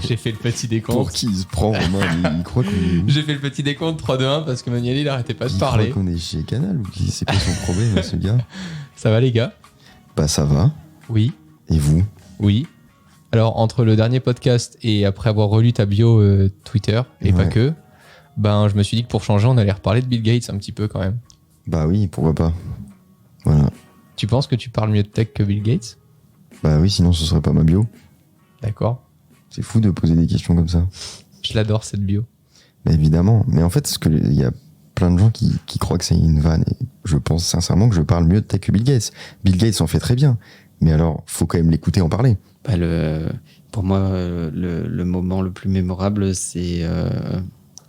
j'ai fait le petit décompte. Pour qui il se prend, Romain? Il croit qu'on est... J'ai fait le petit décompte 3-2-1 parce que Manuel il arrêtait pas de Il parler. croit qu'on est chez Canal ou c'est quoi son problème, ce gars? Ça va les gars? Bah ça va. Oui. Et vous? Oui. Alors entre le dernier podcast et après avoir relu ta bio Twitter, et pas que, ben je me suis dit que pour changer on allait reparler de Bill Gates un petit peu quand même. Bah oui, pourquoi pas. Voilà. Tu penses que tu parles mieux de tech que Bill Gates? Bah oui, sinon ce serait pas ma bio. D'accord. C'est fou de poser des questions comme ça. Je l'adore cette bio. Bah évidemment. Mais en fait, il y a plein de gens qui croient que c'est une vanne. Et je pense sincèrement que je parle mieux de tech que Bill Gates. Bill Gates en fait très bien. Mais alors, faut quand même l'écouter en parler. Bah pour moi, le moment le plus mémorable, c'est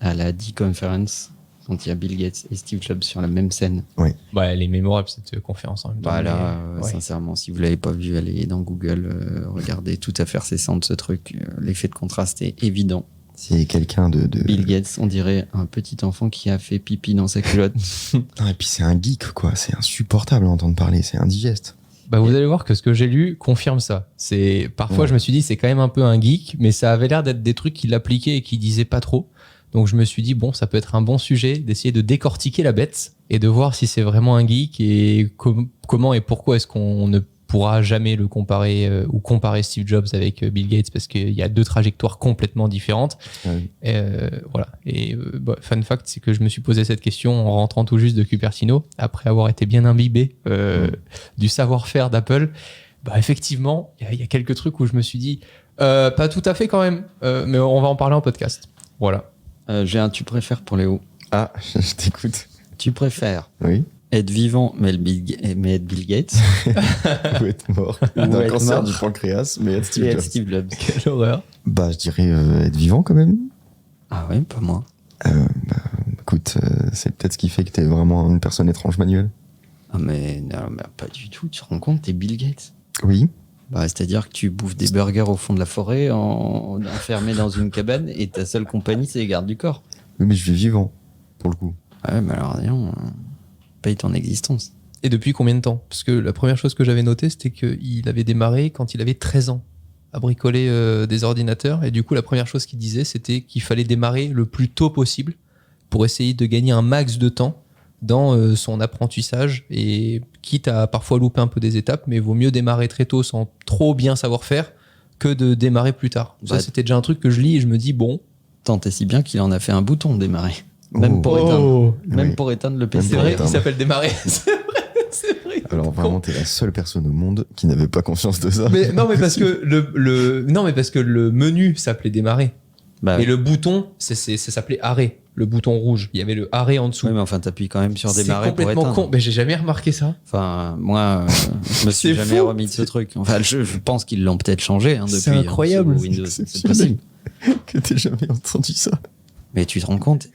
à la D-Conference, quand il y a Bill Gates et Steve Jobs sur la même scène. Bah, elle est mémorable cette conférence en même temps. Bah là, sincèrement, si vous l'avez pas vu, allez dans Google, regardez, tout à fait récent de ce truc. L'effet de contraste est évident. C'est quelqu'un de... Bill Gates, on dirait un petit enfant qui a fait pipi dans sa culotte. Non, et puis c'est un geek, quoi. C'est insupportable à entendre parler. C'est indigeste. Bah vous allez voir que ce que j'ai lu confirme ça. Parfois je me suis dit c'est quand même un peu un geek, mais ça avait l'air d'être des trucs qu'il appliquait et qu'il disait pas trop. Donc je me suis dit bon, ça peut être un bon sujet d'essayer de décortiquer la bête et de voir si c'est vraiment un geek et comment et pourquoi est-ce qu'on ne pourra jamais le comparer ou comparer Steve Jobs avec Bill Gates, parce qu'il y a deux trajectoires complètement différentes. Voilà. Et fun fact, c'est que je me suis posé cette question en rentrant tout juste de Cupertino, après avoir été bien imbibé du savoir-faire d'Apple. Bah effectivement, il y a quelques trucs où je me suis dit pas tout à fait quand même, mais on va en parler en podcast. Voilà. J'ai un tu préfères pour Léo. Ah, je t'écoute. Tu préfères Oui. être vivant mais être Bill Gates Ou être mort d'un cancer du pancréas, mais être Steve Jobs. Quelle horreur. Bah, je dirais être vivant quand même. Ah ouais, pas moi. Écoute, c'est peut-être ce qui fait que t'es vraiment une personne étrange, Manuel. Ah mais non, mais pas du tout. Tu te rends compte, t'es Bill Gates. Oui. Bah, c'est-à-dire que tu bouffes des burgers au fond de la forêt, enfermé dans une cabane, et ta seule compagnie, c'est les gardes du corps. Oui, mais je vis vivant, pour le coup. Ouais, mais alors, disons, paye ton existence. Et depuis combien de temps? Parce que la première chose que j'avais notée, c'était qu'il avait démarré quand il avait 13 ans à bricoler des ordinateurs. Et du coup, la première chose qu'il disait, c'était qu'il fallait démarrer le plus tôt possible pour essayer de gagner un max de temps dans son apprentissage, et quitte à parfois louper un peu des étapes, mais vaut mieux démarrer très tôt sans trop bien savoir faire que de démarrer plus tard. Ça, c'était déjà un truc que je lis et je me dis, bon... Tant et si bien qu'il en a fait un bouton démarrer. Même pour éteindre le PC. C'est vrai qu'il s'appelle démarrer. C'est vrai. Alors vraiment, t'es la seule personne au monde qui n'avait pas conscience de ça. Mais non, mais parce que le menu s'appelait démarrer. Bah, et le bouton, ça s'appelait arrêt. Le bouton rouge. Il y avait le arrêt en dessous. Oui, mais enfin, t'appuies quand même sur démarrer pour éteindre. C'est complètement con. Mais j'ai jamais remarqué ça. Enfin, moi, je me suis jamais remis de ce truc. Enfin, je pense qu'ils l'ont peut-être changé depuis. C'est incroyable. Windows, c'est possible. Que t'aies jamais entendu ça. Mais tu te rends compte,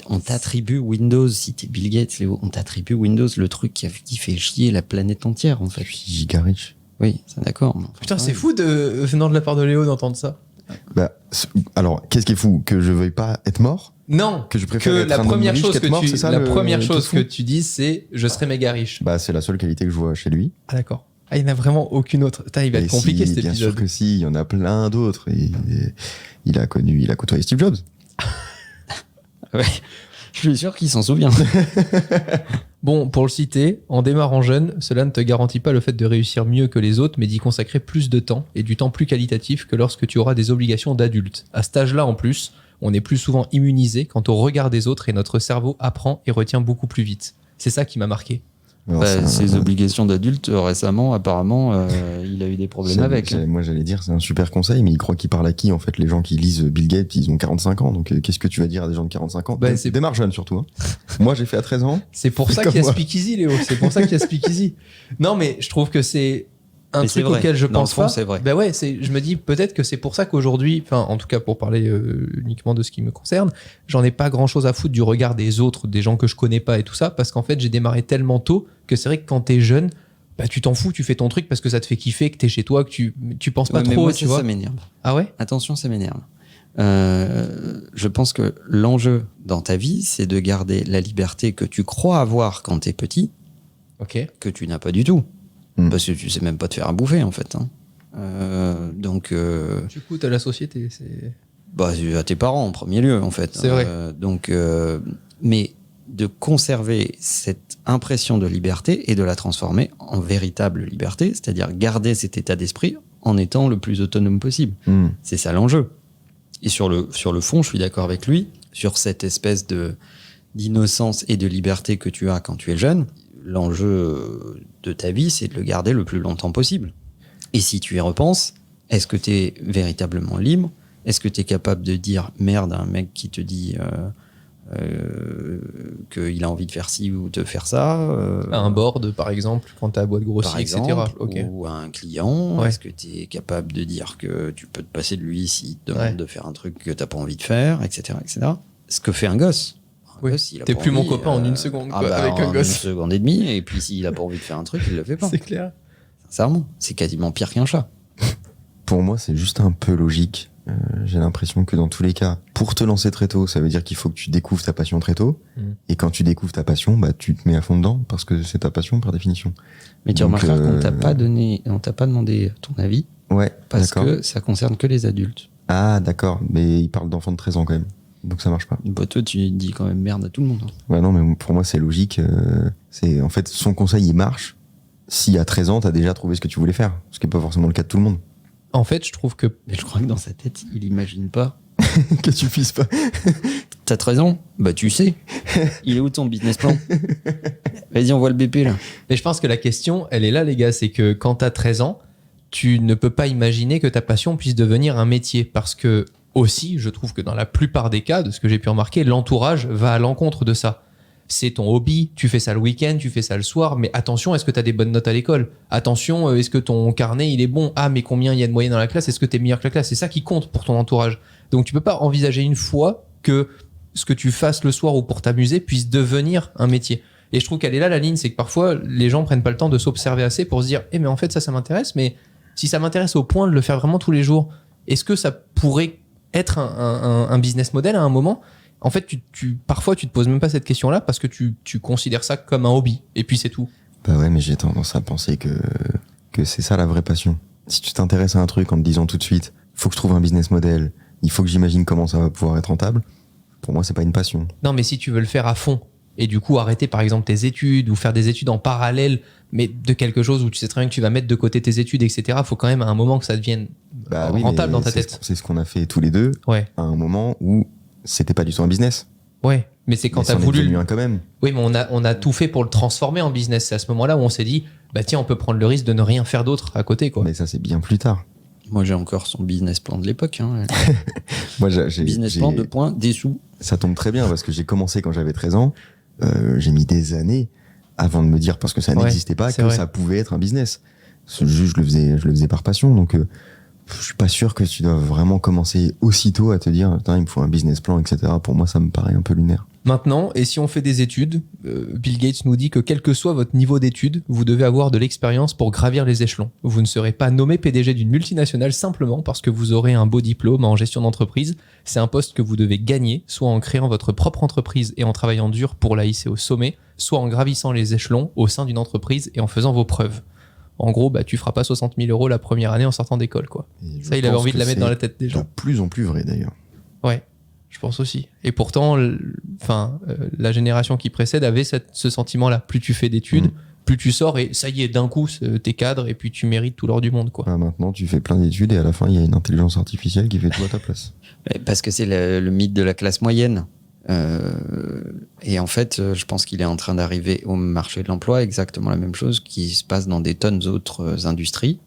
on t'attribue Windows, si t'es Bill Gates, Léo, on t'attribue Windows, le truc qui fait chier la planète entière, en fait. Je suis giga riche. Oui, c'est d'accord. Putain, c'est fou venant de la part de Léo d'entendre ça. Bah, alors, qu'est-ce qui est fou? Que je veuille pas être mort? Non, que je préfère être la un première homme riche chose qu'être mort, c'est ça, la première le chose fou que tu dis, c'est je serai méga riche. Bah, c'est la seule qualité que je vois chez lui. Ah d'accord. Ah, il n'y en a vraiment aucune autre. Putain, il va être compliqué cet épisode. Bien sûr que si, il y en a plein d'autres. Il a côtoyé Steve Jobs. Ouais. Je suis sûr qu'il s'en souvient. Bon, pour le citer, en démarrant jeune, cela ne te garantit pas le fait de réussir mieux que les autres, mais d'y consacrer plus de temps, et du temps plus qualitatif que lorsque tu auras des obligations d'adulte. À cet âge-là, en plus, on est plus souvent immunisé quant au regard des autres, et notre cerveau apprend et retient beaucoup plus vite. C'est ça qui m'a marqué. Alors, ses obligations d'adulte, récemment, apparemment, il a eu des problèmes avec. Moi, j'allais dire, c'est un super conseil, mais il croit qu'il parle à qui? En fait, les gens qui lisent Bill Gates, ils ont 45 ans. Donc, qu'est-ce que tu vas dire à des gens de 45 ans? Démarre jeune, surtout. Hein. Moi, j'ai fait à 13 ans. C'est pour ça qu'il y a Speakeasy, Léo. C'est pour ça qu'il y a Speakeasy. Non, mais je trouve que c'est un truc auquel je pense pas. C'est vrai. Ben ouais, je me dis peut-être que c'est pour ça qu'aujourd'hui, enfin, en tout cas pour parler uniquement de ce qui me concerne, j'en ai pas grand-chose à foutre du regard des autres, des gens que je connais pas et tout ça, parce qu'en fait, j'ai démarré tellement tôt que c'est vrai que quand t'es jeune, bah tu t'en fous, tu fais ton truc parce que ça te fait kiffer, que t'es chez toi, que tu penses pas trop, moi, tu vois. Ça m'énerve. Ah ouais? Attention, ça m'énerve. Je pense que l'enjeu dans ta vie, c'est de garder la liberté que tu crois avoir quand t'es petit, ok, que tu n'as pas du tout. Parce que tu sais même pas te faire à bouffer, en fait. Hein. Donc, Tu coûtes à la société. C'est... bah, à tes parents en premier lieu, en fait. C'est vrai. Mais de conserver cette impression de liberté et de la transformer en véritable liberté, c'est-à-dire garder cet état d'esprit en étant le plus autonome possible. C'est ça l'enjeu. Et sur le fond, je suis d'accord avec lui, sur cette espèce d'innocence et de liberté que tu as quand tu es jeune. L'enjeu de ta vie, c'est de le garder le plus longtemps possible. Et si tu y repenses, est-ce que tu es véritablement libre ? Est-ce que tu es capable de dire merde à un mec qui te dit qu'il a envie de faire ci ou de faire ça Un board, par exemple, quand ta boîte grossit, etc. Okay. Ou à un client. Ouais. Est-ce que tu es capable de dire que tu peux te passer de lui s'il te demande Ouais. de faire un truc que tu n'as pas envie de faire, etc., etc. Ce que fait un gosse. Un Oui. gosse, il a T'es pas plus mon envie, copain en une seconde, quoi, bah, avec un en gosse. une seconde et demie. Et puis s'il a pas envie de faire un truc, il le fait pas. C'est clair. Sincèrement, c'est quasiment pire qu'un chat. Pour moi, c'est juste un peu logique. J'ai l'impression que dans tous les cas, pour te lancer très tôt, ça veut dire qu'il faut que tu découvres ta passion très tôt. Et quand tu découvres ta passion, bah, tu te mets à fond dedans parce que c'est ta passion par définition. Mais tu Donc, remarqueras qu'on t'a pas demandé ton avis Ouais, parce d'accord. que ça concerne que les adultes. Ah, d'accord. Mais il parle d'enfants de 13 ans quand même. Donc ça marche pas. Bah, toi, tu dis quand même merde à tout le monde. Ouais, non, mais pour moi, c'est logique. C'est, en fait, son conseil, il marche. Si à 13 ans, t'as déjà trouvé ce que tu voulais faire. Ce qui n'est pas forcément le cas de tout le monde. En fait, je trouve que... Mais je crois que dans sa tête, il imagine pas. Que tu puisses pas. T'as 13 ans ? Bah, tu sais. Il est où ton business plan ? Vas-y, on voit le BP, là. Mais je pense que la question, elle est là, les gars. C'est que quand t'as 13 ans, tu ne peux pas imaginer que ta passion puisse devenir un métier. Parce que, aussi, je trouve que dans la plupart des cas, de ce que j'ai pu remarquer, l'entourage va à l'encontre de ça. C'est ton hobby, tu fais ça le week-end, tu fais ça le soir, mais attention, est-ce que tu as des bonnes notes à l'école ? Attention, est-ce que ton carnet, il est bon ? Ah, mais combien il y a de moyenne dans la classe ? Est-ce que tu es meilleur que la classe ? C'est ça qui compte pour ton entourage. Donc, tu peux pas envisager une fois que ce que tu fasses le soir ou pour t'amuser puisse devenir un métier. Et je trouve qu'elle est là, la ligne, c'est que parfois, les gens prennent pas le temps de s'observer assez pour se dire « Eh, mais en fait, ça m'intéresse, mais si ça m'intéresse au point de le faire vraiment tous les jours, est-ce que ça pourrait être un business model à un moment ?» En fait, parfois, tu te poses même pas cette question-là parce que tu considères ça comme un hobby. Et puis, c'est tout. Bah ouais, mais j'ai tendance à penser que c'est ça la vraie passion. Si tu t'intéresses à un truc en te disant tout de suite, faut que je trouve un business model, il faut que j'imagine comment ça va pouvoir être rentable, pour moi, c'est pas une passion. Non, mais si tu veux le faire à fond et du coup arrêter par exemple tes études ou faire des études en parallèle, mais de quelque chose où tu sais très bien que tu vas mettre de côté tes études, etc., faut quand même à un moment que ça devienne rentable dans ta tête. C'est ce qu'on a fait tous les deux Ouais. à un moment où c'était pas du tout un business. Ouais, mais c'est quand Mais t'as c'en est voulu. devenu un quand même. Oui, mais on a tout fait pour le transformer en business. C'est à ce moment-là où on s'est dit, bah tiens, on peut prendre le risque de ne rien faire d'autre à côté, quoi. Mais ça, c'est bien plus tard. Moi, j'ai encore son business plan de l'époque. Hein. Moi, j'ai Business plan, 2 points, des sous. Ça tombe très bien parce que j'ai commencé quand j'avais 13 ans. J'ai mis des années avant de me dire, parce que ça Ouais, n'existait pas, c'est que vrai. ça pouvait être un business. Juste, je le faisais par passion. Donc, je suis pas sûr que tu dois vraiment commencer aussitôt à te dire, putain, il me faut un business plan, etc. Pour moi, ça me paraît un peu lunaire. Maintenant, et si on fait des études, Bill Gates nous dit que quel que soit votre niveau d'études, vous devez avoir de l'expérience pour gravir les échelons. Vous ne serez pas nommé PDG d'une multinationale simplement parce que vous aurez un beau diplôme en gestion d'entreprise. C'est un poste que vous devez gagner, soit en créant votre propre entreprise et en travaillant dur pour la hisser au sommet, soit en gravissant les échelons au sein d'une entreprise et en faisant vos preuves. En gros, bah, tu feras pas 60 000 € la première année en sortant d'école, quoi. Et Ça, je il avait pense envie de que la mettre dans la c'est tête des de gens. plus en plus vrai, d'ailleurs. Ouais, je pense aussi. Et pourtant, la génération qui précède avait ce sentiment-là. Plus tu fais d'études, plus tu sors et ça y est, d'un coup, t'es cadre et puis tu mérites tout l'or du monde, quoi. Ah, maintenant, tu fais plein d'études et à la fin, il y a une intelligence artificielle qui fait tout à ta place. Parce que c'est le mythe de la classe moyenne. Et en fait, je pense qu'il est en train d'arriver au marché de l'emploi exactement la même chose qui se passe dans des tonnes d'autres industries.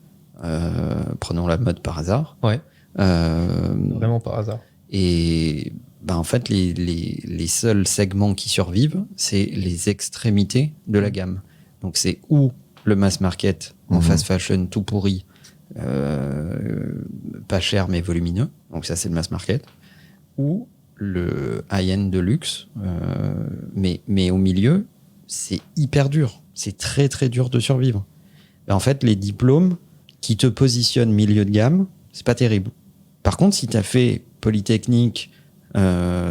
Prenons la mode par hasard. Ouais. Vraiment par hasard. Et en fait, les seuls segments qui survivent, c'est les extrémités de la gamme. Donc c'est ou le mass market en fast fashion tout pourri, pas cher mais volumineux. Donc ça c'est le mass market. Ou le high-end de luxe, mais au milieu, c'est hyper dur. C'est très très dur de survivre. En fait, les diplômes qui te positionnent milieu de gamme, c'est pas terrible. Par contre, si tu as fait Polytechnique,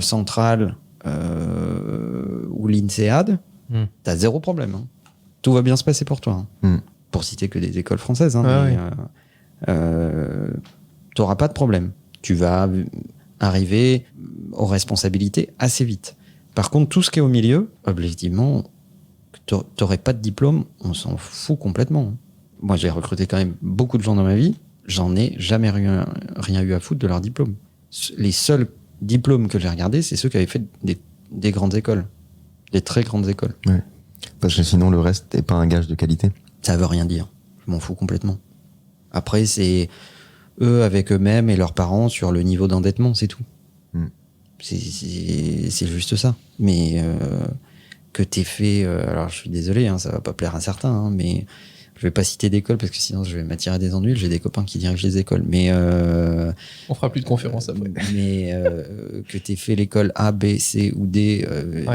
Centrale ou l'INSEAD, t'as zéro problème. Hein. Tout va bien se passer pour toi. Hein. Pour citer que des écoles françaises. Hein, Ah mais, t'auras pas de problème. Tu vas arriver aux responsabilités assez vite. Par contre, tout ce qui est au milieu, objectivement, t'aurais pas de diplôme, on s'en fout complètement. Moi, j'ai recruté quand même beaucoup de gens dans ma vie, j'en ai jamais rien eu à foutre de leur diplôme. Les seuls diplômes que j'ai regardés, c'est ceux qui avaient fait des grandes écoles, des très grandes écoles. Ouais. Parce que sinon, le reste n'est pas un gage de qualité. Ça veut rien dire. Je m'en fous complètement. Après, c'est eux avec eux-mêmes et leurs parents sur le niveau d'endettement, c'est tout. C'est juste ça. Mais que t'aies fait... alors, je suis désolé, hein, ça va pas plaire à certains, hein, mais je vais pas citer d'école parce que sinon, je vais m'attirer des ennuis. J'ai des copains qui dirigent les écoles. Mais... on fera plus de conférences après. Mais que t'aies fait l'école A, B, C ou D,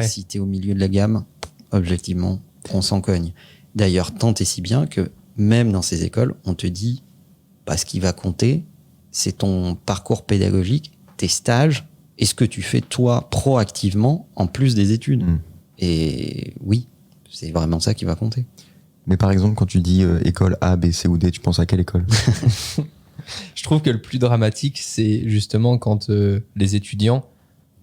si t'es au milieu de la gamme, objectivement, on s'en cogne. D'ailleurs, tant et si bien que même dans ces écoles, on te dit, ce qui va compter, c'est ton parcours pédagogique, tes stages, et ce que tu fais toi proactivement en plus des études. Et oui, c'est vraiment ça qui va compter. Mais par exemple, quand tu dis école A, B, C ou D, tu penses à quelle école? Je trouve que le plus dramatique, c'est justement quand les étudiants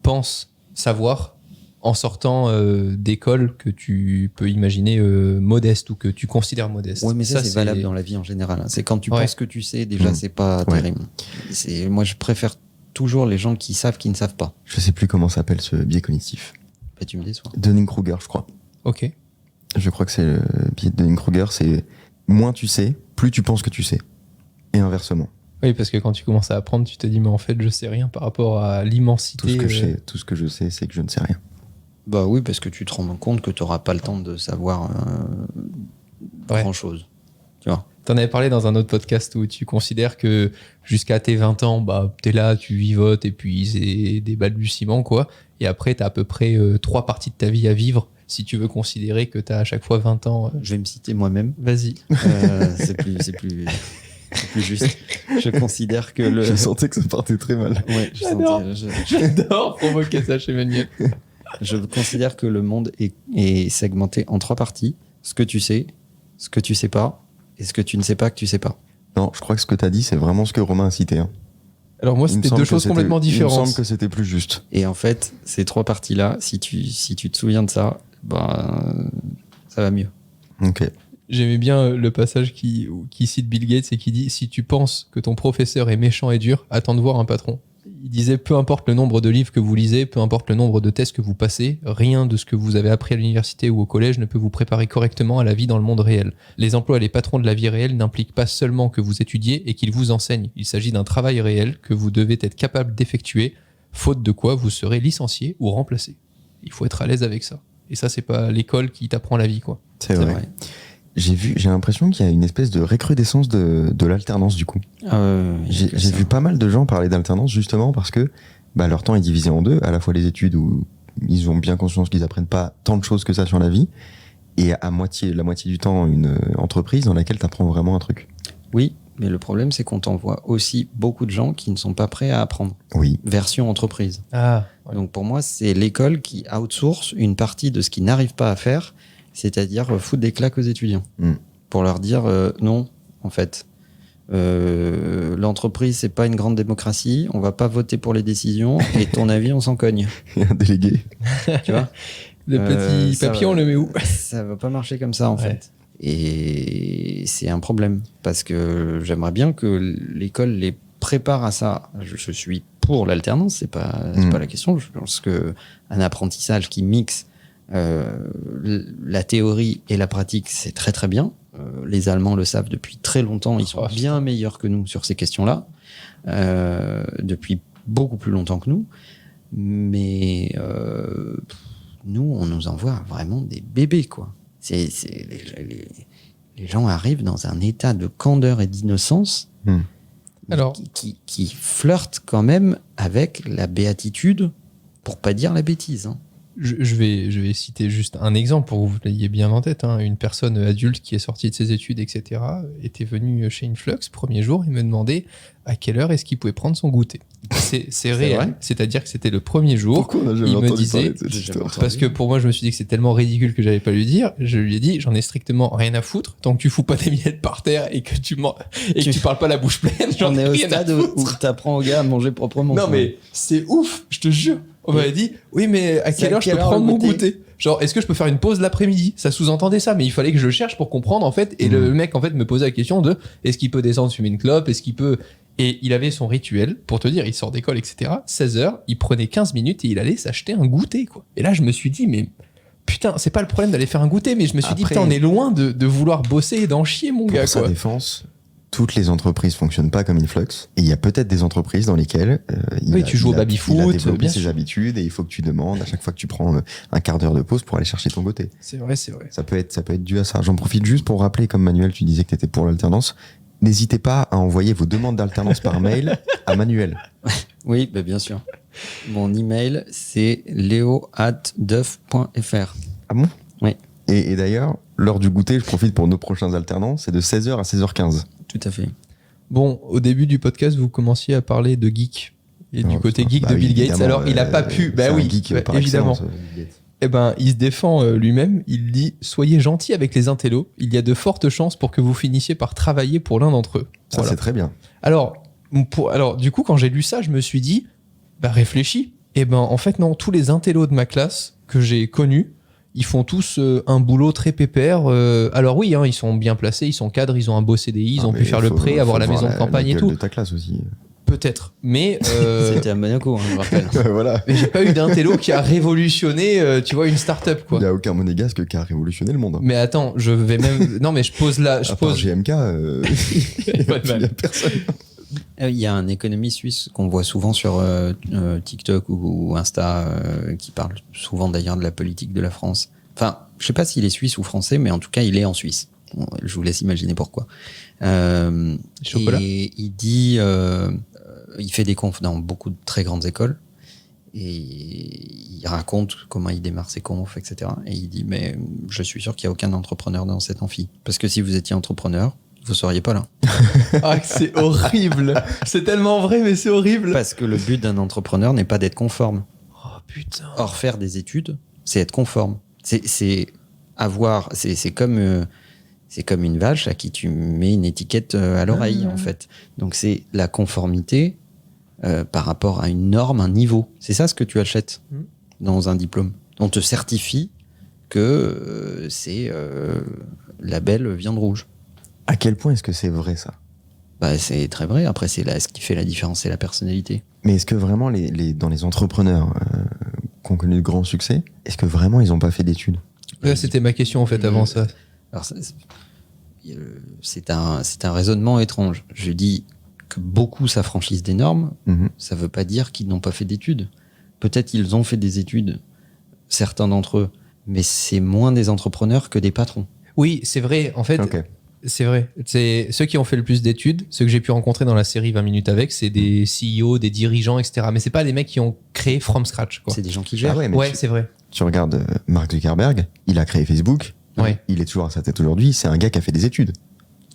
pensent savoir en sortant d'écoles que tu peux imaginer modestes ou que tu considères modestes. Oui, mais ça c'est valable dans la vie en général. C'est quand tu penses que tu sais, déjà, c'est pas terrible. Moi, je préfère toujours les gens qui savent qui ne savent pas. Je sais plus comment s'appelle ce biais cognitif. Tu me déçois. Dunning-Kruger, je crois. Ok. Je crois que c'est le biais de Dunning-Kruger, c'est moins tu sais, plus tu penses que tu sais. Et inversement. Oui, parce que quand tu commences à apprendre, tu te dis, mais en fait, je sais rien par rapport à l'immensité. Tout ce que je sais, c'est que je ne sais rien. Bah oui, parce que tu te rends compte que tu n'auras pas le temps de savoir grand-chose. Tu vois. T'en avais parlé dans un autre podcast où tu considères que jusqu'à tes 20 ans, t'es là, tu vivotes et puis c'est des balbutiements, quoi. Et après, t'as à peu près 3 parties de ta vie à vivre si tu veux considérer que t'as à chaque fois 20 ans. Je vais me citer moi-même. Vas-y. C'est plus juste. Je considère que Je sentais que ça partait très mal. Ouais, J'adore provoquer ça chez Manuel. Je considère que le monde est segmenté en 3 parties. Ce que tu sais, ce que tu sais pas, et ce que tu ne sais pas que tu sais pas. Non, je crois que ce que tu as dit, c'est vraiment ce que Romain a cité. Hein. Alors moi, c'était 2 choses complètement différentes. Il me semble que c'était plus juste. Et en fait, ces 3 parties-là, si tu te souviens de ça, ça va mieux. Ok. J'aimais bien le passage qui cite Bill Gates et qui dit « Si tu penses que ton professeur est méchant et dur, attends de voir un patron. » Il disait « Peu importe le nombre de livres que vous lisez, peu importe le nombre de tests que vous passez, rien de ce que vous avez appris à l'université ou au collège ne peut vous préparer correctement à la vie dans le monde réel. Les emplois et les patrons de la vie réelle n'impliquent pas seulement que vous étudiez et qu'ils vous enseignent. Il s'agit d'un travail réel que vous devez être capable d'effectuer, faute de quoi vous serez licencié ou remplacé. Il faut être à l'aise avec ça. Et ça, c'est pas l'école qui t'apprend la vie, quoi. C'est vrai. J'ai l'impression qu'il y a une espèce de recrudescence de l'alternance du coup. J'ai vu pas mal de gens parler d'alternance justement parce que leur temps est divisé en 2, à la fois les études où ils ont bien conscience qu'ils apprennent pas tant de choses que ça sur la vie, et la moitié du temps une entreprise dans laquelle tu apprends vraiment un truc. Oui, mais le problème c'est qu'on t'envoie aussi beaucoup de gens qui ne sont pas prêts à apprendre. Oui. Version entreprise. Ah. Ouais. Donc pour moi, c'est l'école qui outsource une partie de ce qu'ils n'arrivent pas à faire. C'est-à-dire foutre des claques aux étudiants. Pour leur dire non, en fait. L'entreprise, c'est pas une grande démocratie. On va pas voter pour les décisions. Et ton avis, on s'en cogne. Il y a un délégué. Tu vois? Le petit papier, on le met où? Ça va pas marcher comme ça, en fait. Et c'est un problème. Parce que j'aimerais bien que l'école les prépare à ça. Je suis pour l'alternance, c'est pas la question. Je pense qu'un apprentissage qui mixe la théorie et la pratique, c'est très très bien. Les Allemands le savent depuis très longtemps. Ils sont bien meilleurs que nous sur ces questions-là, depuis beaucoup plus longtemps que nous. Mais nous, on nous envoie vraiment des bébés, quoi. Les gens arrivent dans un état de candeur et d'innocence qui flirte quand même avec la béatitude, pour pas dire la bêtise. Hein. Je vais citer juste un exemple pour que vous l'ayez bien en tête. Hein. Une personne adulte qui est sortie de ses études, etc., était venue chez Influx, premier jour, et me demandait à quelle heure est-ce qu'il pouvait prendre son goûter. C'est réel. vrai C'est-à-dire que c'était le premier jour. Pourquoi on a jamais il me entendu disait, parler de cette histoire? parce que pour moi, je me suis dit que c'est tellement ridicule que j'allais pas lui dire. Je lui ai dit, j'en ai strictement rien à foutre tant que tu fous pas des miettes par terre et que que tu parles pas la bouche pleine. J'en On ai est au rien à stade où foutre. t'apprends aux gars à manger proprement. Non, mais c'est ouf, je te jure. On m'avait dit, oui, mais à quelle heure je peux prendre mon goûter? Genre, est-ce que je peux faire une pause l'après-midi? Ça sous-entendait ça, mais il fallait que je cherche pour comprendre, en fait. Et le mec, en fait, me posait la question de, est-ce qu'il peut descendre fumer une clope? Est-ce qu'il peut... Et il avait son rituel, pour te dire, il sort d'école, etc. 16h, il prenait 15 minutes et il allait s'acheter un goûter, quoi. Et là, je me suis dit, mais putain, c'est pas le problème d'aller faire un goûter, mais je me suis dit, putain, on est loin de vouloir bosser et d'en chier, mon gars, Pour sa quoi. défense, toutes les entreprises fonctionnent pas comme Influx. Et il y a peut-être des entreprises dans lesquelles tu joues au baby-foot, il a développé bien ses sûr. habitudes et il faut que tu demandes à chaque fois que tu prends un quart d'heure de pause pour aller chercher ton goûter. C'est vrai, c'est vrai. Ça peut être dû à ça. J'en profite juste pour rappeler, comme Manuel, tu disais que tu étais pour l'alternance. N'hésitez pas à envoyer vos demandes d'alternance par mail à Manuel. Oui, bah bien sûr. Mon email, c'est leo@duff.fr. Ah bon? Oui. Et d'ailleurs, l'heure du goûter, je profite pour nos prochains alternants, c'est de 16h à 16h15. Tout à fait. Bon, au début du podcast, vous commenciez à parler de geek. Et du côté geek Bah de oui, Bill Gates. évidemment, Alors, il a pas pu. c'est Bah un oui, geek bah, par évidemment. excellence, Bill Gates. Eh ben, il se défend lui-même. Il dit, soyez gentils avec les intellos. Il y a de fortes chances pour que vous finissiez par travailler pour l'un d'entre eux. Ça, Voilà. c'est très bien. Alors, du coup, quand j'ai lu ça, je me suis dit, bah, réfléchis. Eh ben, en fait, non, tous les intellos de ma classe que j'ai connus, ils font tous un boulot très pépère. Alors oui, hein, ils sont bien placés, ils sont cadres, ils ont un beau CDI, ils ont pu faire le prêt, avoir la maison de campagne et la tout. gueule de ta classe aussi. Peut-être. Mais C'était à Monaco, hein, je me rappelle. Voilà. mais j'ai pas eu d'intello qui a révolutionné, tu vois, une start-up, Il quoi. n'y a aucun monégasque qui a révolutionné le monde. Mais attends, je vais même. Non, mais je pose là. Je À part pose. GMK, il Pas de mal. n'y a personne. Il y a un économiste suisse qu'on voit souvent sur TikTok ou Insta, qui parle souvent d'ailleurs de la politique de la France. Enfin, je sais pas s'il est suisse ou français, mais en tout cas, il est en Suisse. Bon, je vous laisse imaginer pourquoi. Chocolat. Et il dit, il fait des confs dans beaucoup de très grandes écoles. Et il raconte comment il démarre ses confs, etc. Et il dit, mais je suis sûr qu'il n'y a aucun entrepreneur dans cet amphi. Parce que si vous étiez entrepreneur, vous seriez pas là. Ah, c'est horrible. C'est tellement vrai, mais c'est horrible. Parce que le but d'un entrepreneur n'est pas d'être conforme. Oh putain. Or, faire des études, c'est être conforme. C'est avoir, c'est comme une vache à qui tu mets une étiquette à l'oreille, en fait. Donc, c'est la conformité par rapport à une norme, un niveau. C'est ça ce que tu achètes dans un diplôme. On te certifie que c'est label viande rouge. À quel point est-ce que c'est vrai, ça? Bah, c'est très vrai. Après, ce qui fait la différence, c'est la personnalité. Mais est-ce que vraiment, dans les entrepreneurs qui ont connu de grands succès, est-ce que vraiment ils n'ont pas fait d'études? Là, c'était ma question, en fait, avant ça. Alors, c'est un raisonnement étrange. Je dis que beaucoup s'affranchissent des normes. Ça ne veut pas dire qu'ils n'ont pas fait d'études. Peut-être qu'ils ont fait des études, certains d'entre eux, mais c'est moins des entrepreneurs que des patrons. Oui, c'est vrai. En fait, Ok. c'est vrai. C'est ceux qui ont fait le plus d'études, ceux que j'ai pu rencontrer dans la série 20 minutes avec, c'est des CEO, des dirigeants, etc. Mais c'est pas des mecs qui ont créé from scratch, quoi. C'est des gens qui gèrent. Ah ouais, mais Ouais, c'est vrai. tu regardes Mark Zuckerberg, il a créé Facebook, Ouais. il est toujours à sa tête aujourd'hui, c'est un gars qui a fait des études.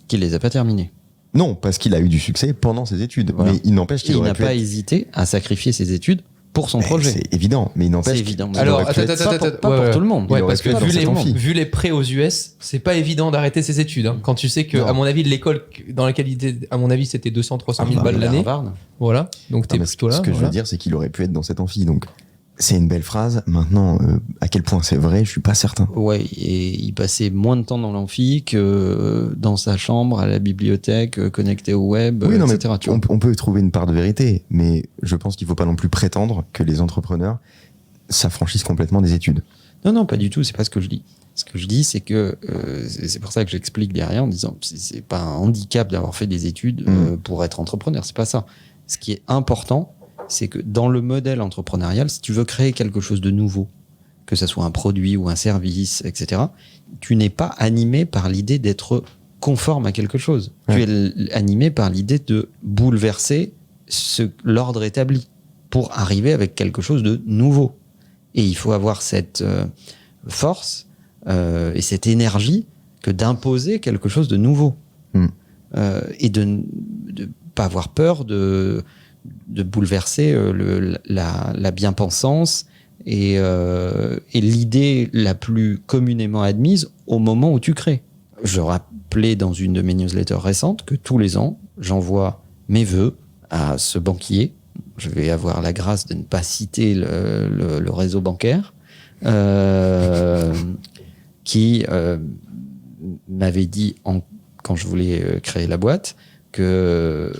Qui les a pas terminés. Non, parce qu'il a eu du succès pendant ses études, Voilà. mais il n'empêche Et qu'il il aurait n'a pu pas être... hésité à sacrifier ses études pour son Mais projet. c'est évident, mais il n'empêche C'est qu'il évident. Alors, aurait pu attends, être- pas pour tout le monde. Ouais, Il aurait parce pu que être dans cette amphi. vu les prêts aux US, c'est pas évident d'arrêter ses études. Hein. Quand tu sais que, Non. à mon avis, l'école dans laquelle il était, à mon avis, c'était 200-300 000 Ah, balles Il est à l'année. Harvard. Voilà. Donc t'es Non, mais plutôt là. ce que je voilà. veux dire, c'est qu'il aurait pu être dans cette amphi. Donc, c'est une belle phrase. Maintenant, à quel point c'est vrai, je suis pas certain. Ouais, et il passait moins de temps dans l'amphi que dans sa chambre, à la bibliothèque, connecté au web, Oui, non, mais etc. tu vois. on peut trouver une part de vérité, mais je pense qu'il faut pas non plus prétendre que les entrepreneurs s'affranchissent complètement des études. Non, pas du tout, c'est pas ce que je dis. Ce que je dis, c'est que c'est pour ça que j'explique derrière en disant c'est pas un handicap d'avoir fait des études pour être entrepreneur, c'est pas ça. Ce qui est important, c'est que dans le modèle entrepreneurial, si tu veux créer quelque chose de nouveau, que ce soit un produit ou un service, etc., tu n'es pas animé par l'idée d'être conforme à quelque chose. Ouais. Tu es animé par l'idée de bouleverser l'ordre établi pour arriver avec quelque chose de nouveau. Et il faut avoir cette force et cette énergie que d'imposer quelque chose de nouveau. Et de pas avoir peur de bouleverser la bien-pensance et l'idée la plus communément admise au moment où tu crées. Je rappelais dans une de mes newsletters récentes que tous les ans, j'envoie mes vœux à ce banquier. Je vais avoir la grâce de ne pas citer le réseau bancaire, qui m'avait dit, quand je voulais créer la boîte, que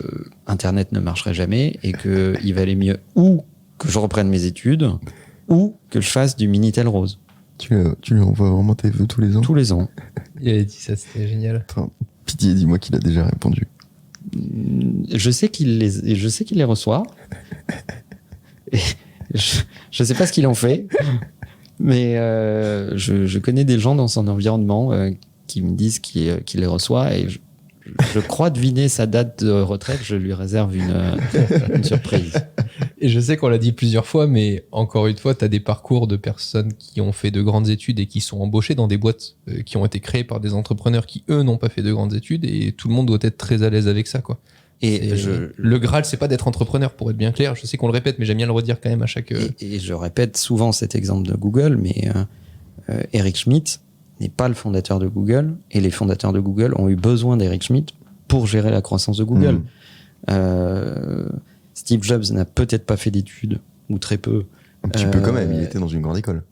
Internet ne marcherait jamais et qu'il valait mieux ou que je reprenne mes études ou que je fasse du Minitel Rose. Tu lui envoies vraiment tes vœux tous les ans? Tous les ans. Il avait dit ça, c'était génial. Enfin, pitié, dis-moi qu'il a déjà répondu. Je sais qu'il les reçoit. Et je sais pas ce qu'il en fait, mais je connais des gens dans son environnement qui me disent qu'il les reçoit, et je crois deviner sa date de retraite. Je lui réserve une surprise. Et je sais qu'on l'a dit plusieurs fois, mais encore une fois, tu as des parcours de personnes qui ont fait de grandes études et qui sont embauchées dans des boîtes qui ont été créées par des entrepreneurs qui, eux, n'ont pas fait de grandes études, et tout le monde doit être très à l'aise avec ça, quoi. Et le Graal, c'est pas d'être entrepreneur, pour être bien clair. Je sais qu'on le répète, mais j'aime bien le redire quand même à chaque... Et je répète souvent cet exemple de Google, mais Eric Schmidt n'est pas le fondateur de Google, et les fondateurs de Google ont eu besoin d'Eric Schmidt pour gérer la croissance de Google. Steve Jobs n'a peut-être pas fait d'études, ou très peu. Un petit peu quand même, il était dans une grande école.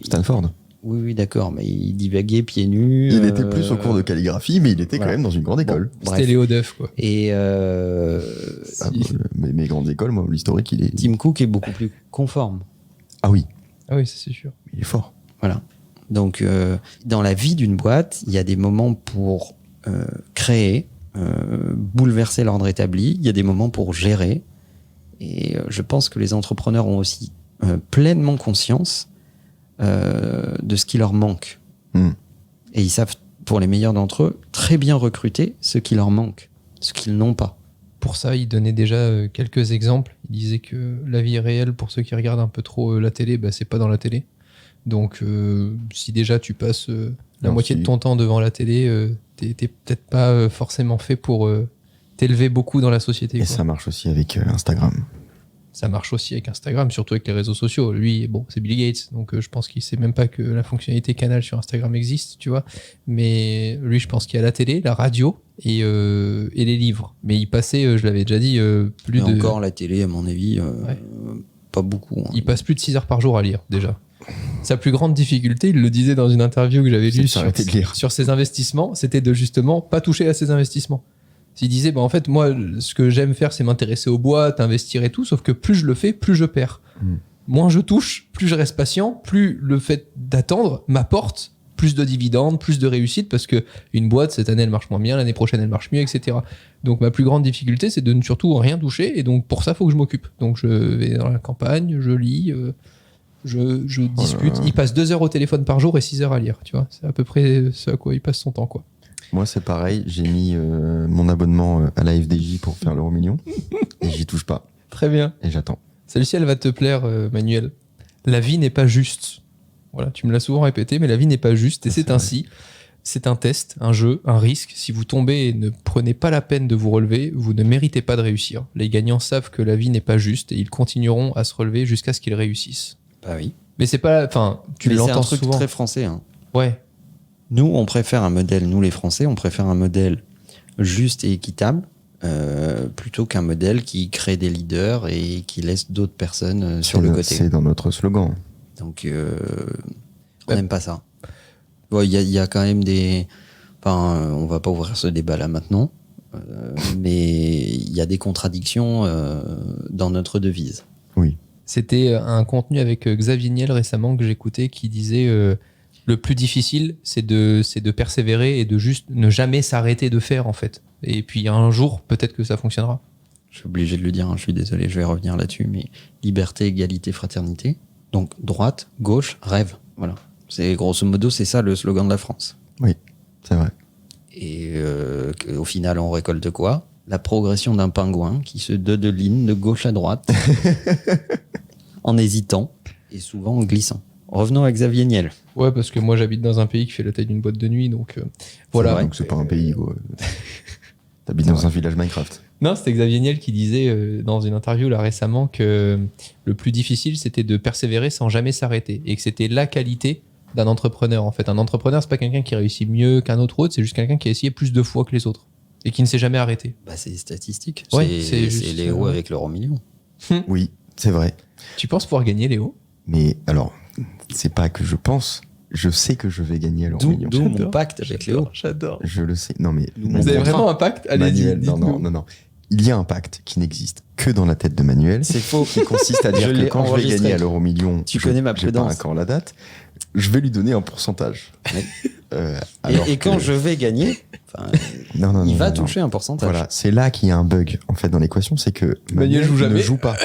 Stanford. Oui, d'accord, mais il divaguait pieds nus. Il était plus au cours de calligraphie, mais il était quand même dans une grande école. C'était Léo Duff, quoi. Et mes grandes écoles, moi, l'historique, il est... Tim Cook est beaucoup plus conforme. Ah oui. Ah oui, c'est sûr. Il est fort. Voilà. Donc, dans la vie d'une boîte, il y a des moments pour créer, bouleverser l'ordre établi. Il y a des moments pour gérer. Et je pense que les entrepreneurs ont aussi pleinement conscience de ce qui leur manque. Et ils savent, pour les meilleurs d'entre eux, très bien recruter ce qui leur manque, ce qu'ils n'ont pas. Pour ça, il donnait déjà quelques exemples. Il disait que la vie réelle, pour ceux qui regardent un peu trop la télé, c'est pas dans la télé. Donc, si déjà tu passes la moitié de ton temps devant la télé, t'es peut-être pas forcément fait pour t'élever beaucoup dans la société. Et ça marche aussi avec Instagram. Ça marche aussi avec Instagram, surtout avec les réseaux sociaux. Lui, bon, c'est Bill Gates, donc je pense qu'il sait même pas que la fonctionnalité canal sur Instagram existe, tu vois. Mais lui, je pense qu'il y a la télé, la radio et les livres. Mais il passait, je l'avais déjà dit, Encore la télé, à mon avis, pas beaucoup. Hein. Il passe plus de 6 heures par jour à lire, déjà. Sa plus grande difficulté, il le disait dans une interview que j'avais lue sur ses investissements, c'était de justement pas toucher à ses investissements. Il disait, en fait, moi, ce que j'aime faire, c'est m'intéresser aux boîtes, investir et tout, sauf que plus je le fais, plus je perds. Moins je touche, plus je reste patient, plus le fait d'attendre m'apporte plus de dividendes, plus de réussite, parce que une boîte, cette année, elle marche moins bien, l'année prochaine, elle marche mieux, etc. Donc, ma plus grande difficulté, c'est de ne surtout rien toucher, et donc, pour ça, il faut que je m'occupe. Donc, je vais dans la campagne, je lis, je discute. Il passe 2 heures au téléphone par jour et 6 heures à lire, tu vois. C'est à peu près ce à quoi il passe son temps, quoi. Moi, c'est pareil. J'ai mis mon abonnement à la FDJ pour faire l'euro million. Et j'y touche pas. Très bien. Et j'attends. Celle-ci, elle va te plaire, Manuel. La vie n'est pas juste. Voilà, tu me l'as souvent répété, mais la vie n'est pas juste. Et c'est ainsi. C'est un test, un jeu, un risque. Si vous tombez et ne prenez pas la peine de vous relever, vous ne méritez pas de réussir. Les gagnants savent que la vie n'est pas juste et ils continueront à se relever jusqu'à ce qu'ils réussissent. Bah oui. Mais c'est pas... Enfin, tu l'entends souvent. C'est un truc très français. Hein. Ouais. Nous, on préfère un modèle, nous les Français, on préfère un modèle juste et équitable plutôt qu'un modèle qui crée des leaders et qui laisse d'autres personnes sur le côté. C'est dans notre slogan. Donc, on n'aime pas ça. Bon, il y a quand même des... Enfin, on va pas ouvrir ce débat là maintenant, mais il y a des contradictions dans notre devise. Oui. C'était un contenu avec Xavier Niel récemment que j'écoutais qui disait... le plus difficile, c'est de persévérer et de juste ne jamais s'arrêter de faire, en fait. Et puis un jour, peut-être que ça fonctionnera. Je suis obligé de le dire, hein, je suis désolé, je vais revenir là-dessus, mais liberté, égalité, fraternité. Donc droite, gauche, rêve. Voilà. C'est grosso modo, c'est ça le slogan de la France. Oui, c'est vrai. Et au final, on récolte quoi ? La progression d'un pingouin qui se dodeline de gauche à droite en hésitant. et souvent glissant. Revenons à Xavier Niel. Ouais, parce que moi j'habite dans un pays qui fait la taille d'une boîte de nuit, donc voilà. Donc c'est pas un pays, gros. T'habites dans un village Minecraft. Non, c'était Xavier Niel qui disait dans une interview là récemment que le plus difficile c'était de persévérer sans jamais s'arrêter et que c'était la qualité d'un entrepreneur en fait. Un entrepreneur, c'est pas quelqu'un qui réussit mieux qu'un autre, c'est juste quelqu'un qui a essayé plus de fois que les autres et qui ne s'est jamais arrêté. Bah, c'est statistique. Ouais, c'est juste, Léo avec l'euro million. Oui, c'est vrai. Tu penses pouvoir gagner, Léo? Mais alors, c'est pas que je pense, je sais que je vais gagner à l'euro million. D'où mon pacte avec Léo. J'adore. Je le sais. Non mais Vous avez vraiment un pacte? Allez-y, Manuel, dites-nous. non. Il y a un pacte qui n'existe que dans la tête de Manuel. C'est faux. Qui consiste à dire Je que l'ai quand je vais enregistré. gagner à l'euro million, Tu connais ma j'ai pas prudence. encore la date, je vais lui donner un pourcentage. Alors Et quand que- je vais gagner, non, il va non. toucher un pourcentage. Voilà, c'est là qu'il y a un bug en fait dans l'équation, c'est que Manuel joue ne jamais. joue pas.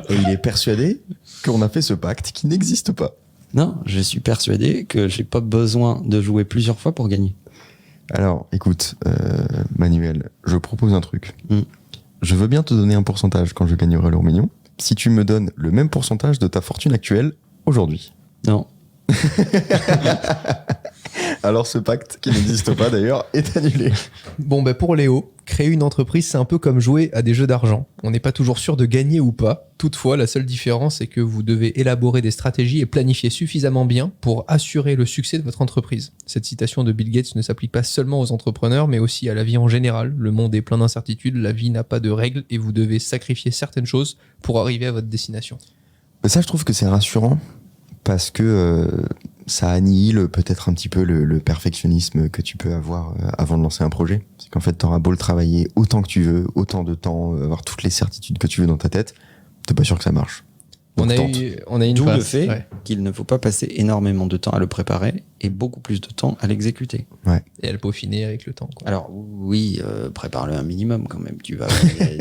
Et il est persuadé qu'on a fait ce pacte qui n'existe pas. Non, je suis persuadé que j'ai pas besoin de jouer plusieurs fois pour gagner. Alors, écoute, Manuel, je propose un truc. Mm. Je veux bien te donner un pourcentage quand je gagnerai l'euro million, si tu me donnes le même pourcentage de ta fortune actuelle aujourd'hui. Non. Alors ce pacte, qui n'existe pas d'ailleurs, est annulé. Bon, bah pour Léo, créer une entreprise, c'est un peu comme jouer à des jeux d'argent. On n'est pas toujours sûr de gagner ou pas. Toutefois, la seule différence, c'est que vous devez élaborer des stratégies et planifier suffisamment bien pour assurer le succès de votre entreprise. Cette citation de Bill Gates ne s'applique pas seulement aux entrepreneurs, mais aussi à la vie en général. Le monde est plein d'incertitudes, la vie n'a pas de règles et vous devez sacrifier certaines choses pour arriver à votre destination. Mais ça, je trouve que c'est rassurant parce que ça annihile peut-être un petit peu le perfectionnisme que tu peux avoir avant de lancer un projet. C'est qu'en fait, t'auras beau le travailler autant que tu veux, autant de temps, avoir toutes les certitudes que tu veux dans ta tête, t'es pas sûr que ça marche. Donc, On a une D'où le phase, fait ouais. qu'il ne faut pas passer énormément de temps à le préparer et beaucoup plus de temps à l'exécuter. Et à le peaufiner avec le temps, quoi. Alors oui, prépare-le un minimum quand même. Tu vas,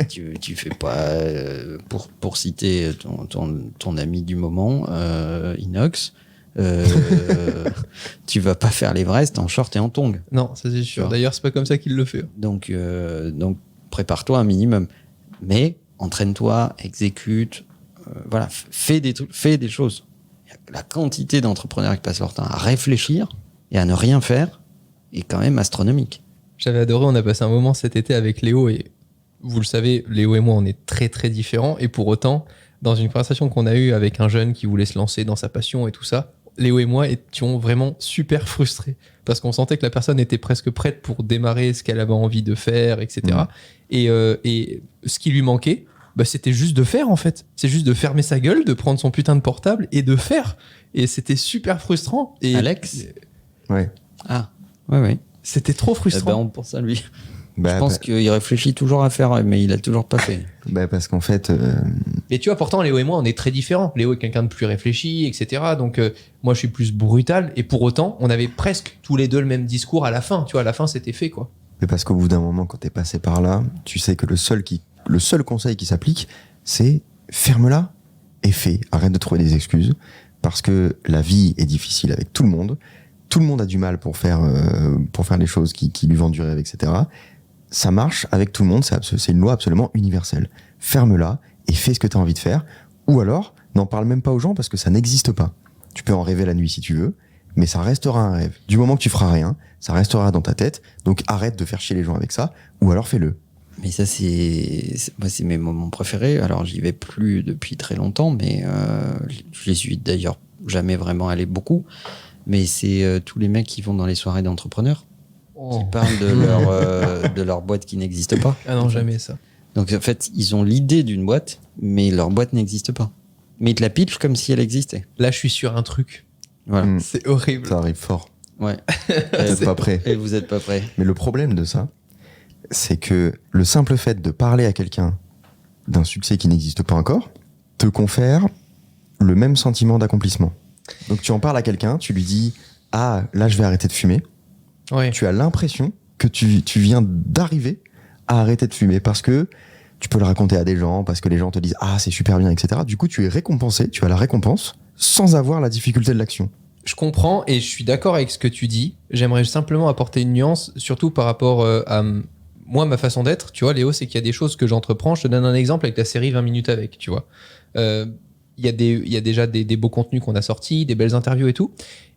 tu fais pas pour citer ton ami du moment, Inox. Tu vas pas faire l'Everest en short et en tongs. Non, ça c'est sûr. D'ailleurs, c'est pas comme ça qu'il le fait. Donc prépare-toi un minimum, mais entraîne-toi, exécute, voilà, fais des choses. La quantité d'entrepreneurs qui passent leur temps à réfléchir et à ne rien faire est quand même astronomique. J'avais adoré, on a passé un moment cet été avec Léo et vous le savez, Léo et moi, on est très très différents et pour autant, dans une conversation qu'on a eue avec un jeune qui voulait se lancer dans sa passion et tout ça, Léo et moi étions vraiment super frustrés parce qu'on sentait que la personne était presque prête pour démarrer ce qu'elle avait envie de faire, etc. Et ce qui lui manquait, bah, c'était juste de faire en fait. C'est juste de fermer sa gueule, de prendre son putain de portable et de faire. Et c'était super frustrant. Et Alex Ouais. Ah, ouais. c'était trop frustrant. On pense à lui. Bah, Je pense qu'il réfléchit toujours à faire, mais il a toujours pas fait. parce qu'en fait, Mais tu vois, pourtant, Léo et moi, on est très différents. Léo est quelqu'un de plus réfléchi, etc. Donc, moi, je suis plus brutal. Et pour autant, on avait presque tous les deux le même discours à la fin. Tu vois, à la fin, c'était fait, quoi. mais parce qu'au bout d'un moment, quand t'es passé par là, tu sais que le seul conseil qui s'applique, c'est ferme-la et fais. Arrête de trouver des excuses parce que la vie est difficile avec tout le monde. Tout le monde a du mal pour faire les choses qui lui vendent du rêve, etc. Ça marche avec tout le monde, c'est une loi absolument universelle. Ferme-la et fais ce que tu as envie de faire. Ou alors, n'en parle même pas aux gens parce que ça n'existe pas. Tu peux en rêver la nuit si tu veux, mais ça restera un rêve. Du moment que tu feras rien, ça restera dans ta tête. Donc arrête de faire chier les gens avec ça, ou alors fais-le. Mais ça, moi, c'est mes moments préférés. Alors, j'y vais plus depuis très longtemps, mais je les suis d'ailleurs jamais vraiment allé beaucoup. Mais c'est tous les mecs qui vont dans les soirées d'entrepreneurs, qui parlent de leur boîte qui n'existe pas. Ah non, jamais ça. Donc, en fait, ils ont l'idée d'une boîte, mais leur boîte n'existe pas. Mais ils te la pitchent comme si elle existait. Là, je suis sur un truc. Voilà. C'est horrible. Ça arrive fort. Ouais. T'es pas prêt. Et vous êtes pas prêts. Mais le problème de ça, c'est que le simple fait de parler à quelqu'un d'un succès qui n'existe pas encore te confère le même sentiment d'accomplissement. Donc tu en parles à quelqu'un, tu lui dis « Ah, là je vais arrêter de fumer ». Ouais. Tu as l'impression que tu viens d'arriver à arrêter de fumer parce que tu peux le raconter à des gens, parce que les gens te disent « Ah, c'est super bien », etc. Du coup, tu es récompensé, tu as la récompense sans avoir la difficulté de l'action. Je comprends et je suis d'accord avec ce que tu dis. J'aimerais simplement apporter une nuance, surtout par rapport à moi, ma façon d'être. Tu vois, Léo, c'est qu'il y a des choses que j'entreprends. Je te donne un exemple avec la série 20 minutes avec, tu vois. il y a déjà des beaux contenus qu'on a sortis, des belles interviews et tout.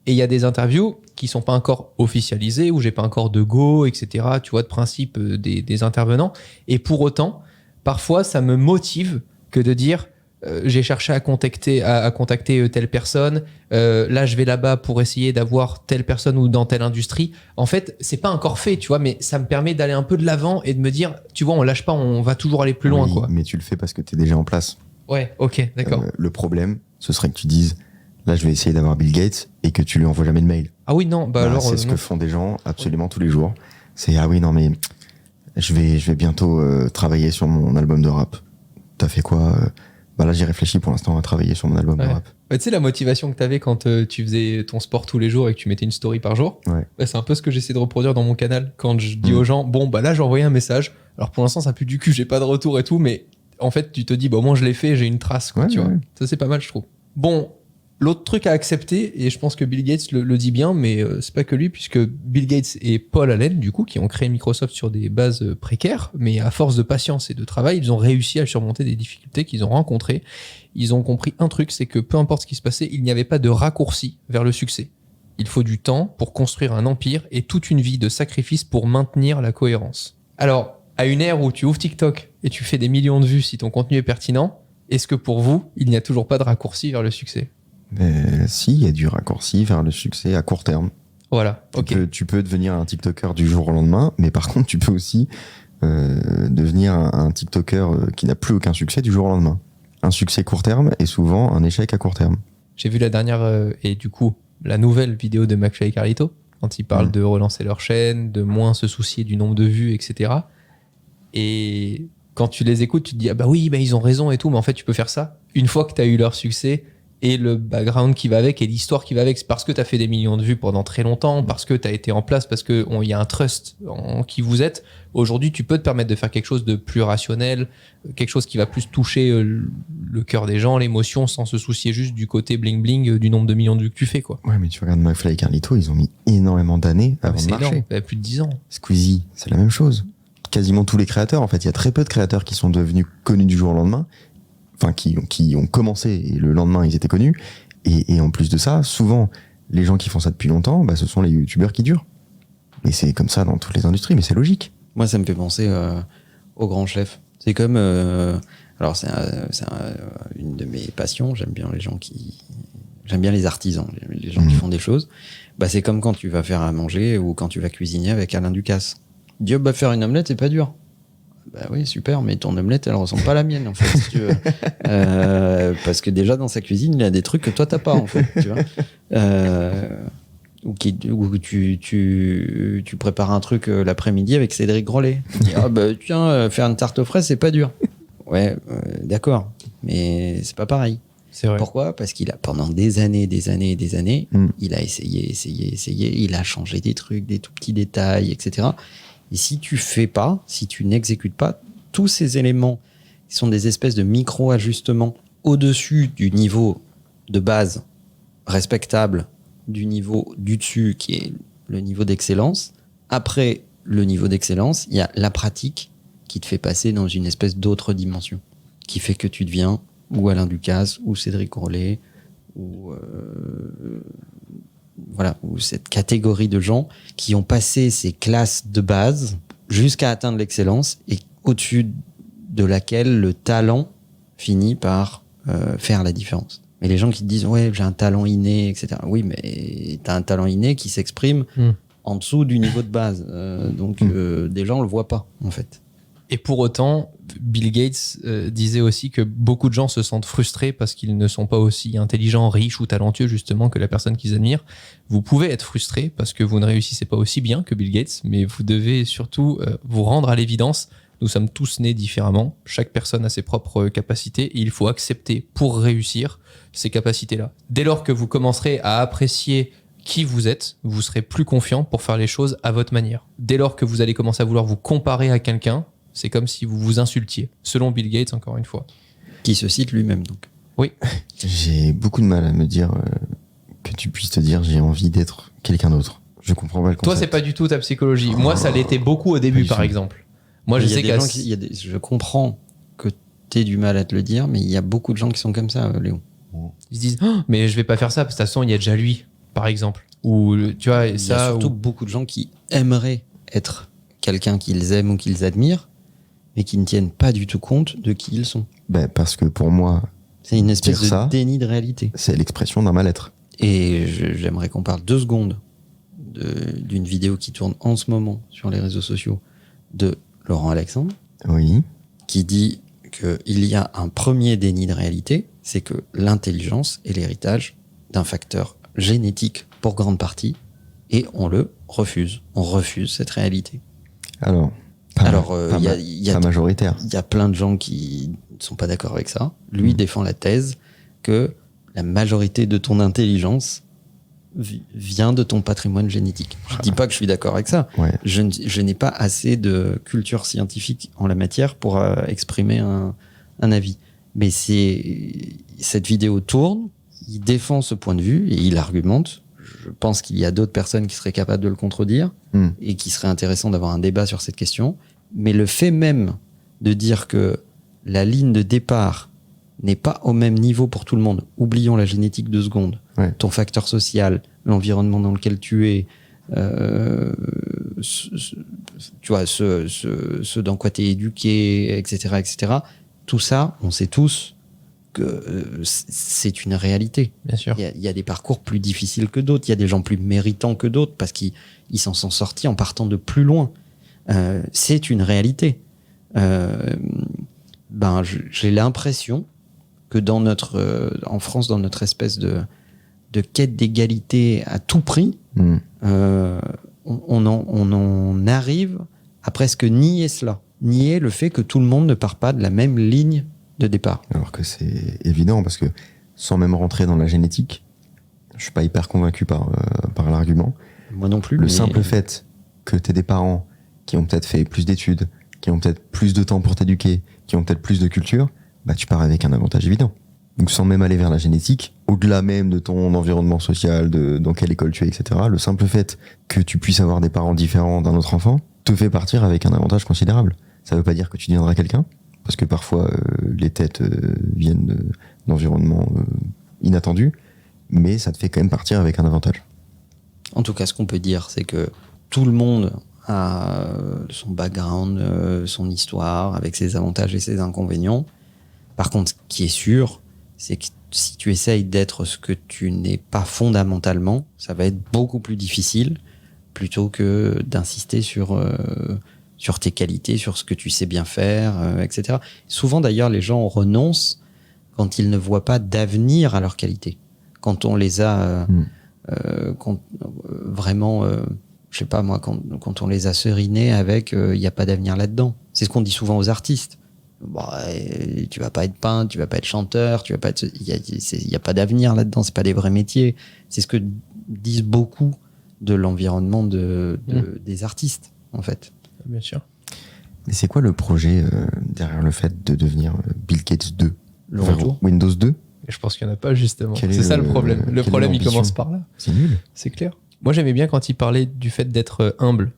Et il y a des interviews qui sont pas encore officialisées, où j'ai pas encore de go, etc. Tu vois, de principe des intervenants. Et pour autant, parfois, ça me motive que de dire j'ai cherché à contacter telle personne. Là, je vais là-bas pour essayer d'avoir telle personne ou dans telle industrie. En fait, c'est pas encore fait, tu vois, mais ça me permet d'aller un peu de l'avant et de me dire, tu vois, on lâche pas, on va toujours aller plus loin, Oui, quoi. mais tu le fais parce que tu es déjà en place. Ouais, ok, d'accord. Le problème, ce serait que tu dises, là, je vais essayer d'avoir Bill Gates et que tu lui envoies jamais de mail. Ah oui, non, bah alors. C'est ce non. que font des gens absolument tous les jours. C'est, ah oui, non, mais je vais bientôt travailler sur mon album de rap. T'as fait quoi Bah là, j'y réfléchis pour l'instant à travailler sur mon album de rap. Bah, tu sais, la motivation que t'avais quand tu faisais ton sport tous les jours et que tu mettais une story par jour, Ouais. bah, c'est un peu ce que j'essaie de reproduire dans mon canal. Quand je dis aux gens, bon, bah là, j'ai envoyé un message. Alors pour l'instant, ça pue du cul, j'ai pas de retour et tout, mais en fait, tu te dis, bah au moins, je l'ai fait, j'ai une trace, quoi, Ouais, tu vois. ouais. Ça, c'est pas mal, je trouve. Bon, l'autre truc à accepter, et je pense que Bill Gates le dit bien, mais c'est pas que lui, puisque Bill Gates et Paul Allen, du coup, qui ont créé Microsoft sur des bases précaires, mais à force de patience et de travail, ils ont réussi à surmonter des difficultés qu'ils ont rencontrées. Ils ont compris un truc, c'est que peu importe ce qui se passait, il n'y avait pas de raccourci vers le succès. Il faut du temps pour construire un empire et toute une vie de sacrifice pour maintenir la cohérence. Alors, à une ère où tu ouvres TikTok et tu fais des millions de vues si ton contenu est pertinent, est-ce que pour vous, il n'y a toujours pas de raccourci vers le succès ? Mais si, il y a du raccourci vers le succès à court terme. Voilà, ok. Tu peux devenir un TikToker du jour au lendemain, mais par contre, tu peux aussi devenir un TikToker qui n'a plus aucun succès du jour au lendemain. Un succès court terme est souvent un échec à court terme. J'ai vu la dernière et du coup la nouvelle vidéo de McFly et Carlito quand ils parlent de relancer leur chaîne, de moins se soucier du nombre de vues, etc. Et quand tu les écoutes, tu te dis ah bah oui, bah ils ont raison et tout, mais en fait tu peux faire ça une fois que tu as eu leur succès et le background qui va avec et l'histoire qui va avec. C'est parce que tu as fait des millions de vues pendant très longtemps, parce que tu as été en place, parce qu'il y a un trust en qui vous êtes. Aujourd'hui, tu peux te permettre de faire quelque chose de plus rationnel, quelque chose qui va plus toucher le cœur des gens, l'émotion, sans se soucier juste du côté bling-bling du nombre de millions de vues que tu fais, quoi. Ouais, mais tu regardes McFly et Carlito, ils ont mis énormément d'années avant de C'est marcher. énorme, plus de 10 ans. Squeezie, c'est la même chose. Quasiment tous les créateurs, en fait, il y a très peu de créateurs qui sont devenus connus du jour au lendemain, enfin qui ont commencé et le lendemain ils étaient connus. Et en plus de ça, souvent les gens qui font ça depuis longtemps, bah, ce sont les youtubeurs qui durent. Mais c'est comme ça dans toutes les industries, mais c'est logique. Moi, ça me fait penser au Grand Chef. C'est comme alors c'est une de mes passions. J'aime bien les artisans, les gens qui font des choses. Bah c'est comme quand tu vas faire à manger ou quand tu vas cuisiner avec Alain Ducasse. Dieu, bah faire une omelette, c'est pas dur. Bah oui, super, mais ton omelette, elle ressemble pas à la mienne, en fait, si tu veux. Parce que déjà, dans sa cuisine, il y a des trucs que toi, t'as pas, en fait, tu vois. Ou tu prépares un truc l'après-midi avec Cédric Grolet. Tu dis, ah bah tiens, faire une tarte aux fraises, c'est pas dur. Ouais, d'accord, mais c'est pas pareil. C'est vrai. Pourquoi ? Parce qu'il a, pendant des années, il a essayé, il a changé des trucs, des tout petits détails, etc. Et si tu fais pas, si tu n'exécutes pas, tous ces éléments qui sont des espèces de micro-ajustements au-dessus du niveau de base respectable, du niveau du dessus qui est le niveau d'excellence. Après le niveau d'excellence, il y a la pratique qui te fait passer dans une espèce d'autre dimension, qui fait que tu deviens ou Alain Ducasse, ou Cédric Grolet, ou voilà, ou cette catégorie de gens qui ont passé ces classes de base jusqu'à atteindre l'excellence et au-dessus de laquelle le talent finit par faire la différence. Mais les gens qui te disent ouais, j'ai un talent inné, etc. Oui, mais t'as un talent inné qui s'exprime en dessous du niveau de base. Donc des gens le voient pas, en fait. Et pour autant, Bill Gates disait aussi que beaucoup de gens se sentent frustrés parce qu'ils ne sont pas aussi intelligents, riches ou talentueux justement que la personne qu'ils admirent. Vous pouvez être frustré parce que vous ne réussissez pas aussi bien que Bill Gates, mais vous devez surtout vous rendre à l'évidence. Nous sommes tous nés différemment. Chaque personne a ses propres capacités et il faut accepter pour réussir ces capacités-là. Dès lors que vous commencerez à apprécier qui vous êtes, vous serez plus confiant pour faire les choses à votre manière. Dès lors que vous allez commencer à vouloir vous comparer à quelqu'un, c'est comme si vous vous insultiez, selon Bill Gates, encore une fois. Qui se cite lui-même, donc. Oui. J'ai beaucoup de mal à me dire que tu puisses te dire j'ai envie d'être quelqu'un d'autre. Je comprends pas le concept. Toi, c'est pas du tout ta psychologie. Moi, ça l'était beaucoup au début, par exemple. Moi, je sais je comprends que t'aies du mal à te le dire, mais il y a beaucoup de gens qui sont comme ça, Léon. Ils se disent mais je vais pas faire ça parce que de toute façon il y a déjà lui, par exemple. Ou tu vois, Il y a surtout beaucoup de gens qui aimeraient être quelqu'un qu'ils aiment ou qu'ils admirent, mais qui ne tiennent pas du tout compte de qui ils sont. Parce que pour moi, c'est une espèce dire ça, de déni de réalité. C'est l'expression d'un mal-être. Et j'aimerais qu'on parle 2 secondes d'une vidéo qui tourne en ce moment sur les réseaux sociaux de Laurent Alexandre, Oui. qui dit qu'il y a un premier déni de réalité, c'est que l'intelligence est l'héritage d'un facteur génétique pour grande partie, et on le refuse. On refuse cette réalité. Alors, pas majoritaire. Il y a plein de gens qui ne sont pas d'accord avec ça. Lui défend la thèse que la majorité de ton intelligence vient de ton patrimoine génétique. Je ne dis pas que je suis d'accord avec ça. Ouais. Je n'ai pas assez de culture scientifique en la matière pour exprimer un avis. Mais cette vidéo tourne, il défend ce point de vue et il argumente. Je pense qu'il y a d'autres personnes qui seraient capables de le contredire et qui serait intéressant d'avoir un débat sur cette question. Mais le fait même de dire que la ligne de départ n'est pas au même niveau pour tout le monde, oublions la génétique 2 secondes, ton facteur social, l'environnement dans lequel tu es, tu vois, ce dans quoi tu es éduqué, etc., etc. Tout ça, on sait tous que c'est une réalité. Bien sûr. Il y a des parcours plus difficiles que d'autres, il y a des gens plus méritants que d'autres parce qu'ils s'en sont sortis en partant de plus loin. C'est une réalité. J'ai l'impression que en France, dans notre espèce de quête d'égalité à tout prix, on en arrive à presque nier cela. Nier le fait que tout le monde ne part pas de la même ligne de départ. Alors que c'est évident, parce que sans même rentrer dans la génétique, je suis pas hyper convaincu par l'argument. Moi non plus. Le simple fait que tu aies des parents qui ont peut-être fait plus d'études, qui ont peut-être plus de temps pour t'éduquer, qui ont peut-être plus de culture, tu pars avec un avantage évident. Donc sans même aller vers la génétique, au-delà même de ton environnement social, dans quelle école tu es, etc., le simple fait que tu puisses avoir des parents différents d'un autre enfant te fait partir avec un avantage considérable. Ça veut pas dire que tu deviendras quelqu'un, parce que parfois les têtes viennent d'environnements inattendus, mais ça te fait quand même partir avec un avantage. En tout cas, ce qu'on peut dire, c'est que tout le monde a son background, son histoire, avec ses avantages et ses inconvénients. Par contre, ce qui est sûr, c'est que si tu essayes d'être ce que tu n'es pas fondamentalement, ça va être beaucoup plus difficile, plutôt que d'insister sur tes qualités, sur ce que tu sais bien faire, etc. Souvent, d'ailleurs, les gens renoncent quand ils ne voient pas d'avenir à leurs qualités. Quand on les a vraiment... je sais pas moi, quand on les a serinés avec il n'y a pas d'avenir là-dedans. C'est ce qu'on dit souvent aux artistes. Tu vas pas être peintre, tu vas pas être chanteur, tu vas pas être... Il y a pas d'avenir là-dedans, c'est pas des vrais métiers. C'est ce que disent beaucoup de l'environnement des artistes, en fait. Bien sûr. Mais c'est quoi le projet derrière le fait de devenir Bill Gates 2 ? Le retour Windows 2 ? Je pense qu'il n'y en a pas, justement. C'est ça le problème. Le problème, il commence par là. C'est nul. C'est clair. Moi, j'aimais bien quand il parlait du fait d'être humble.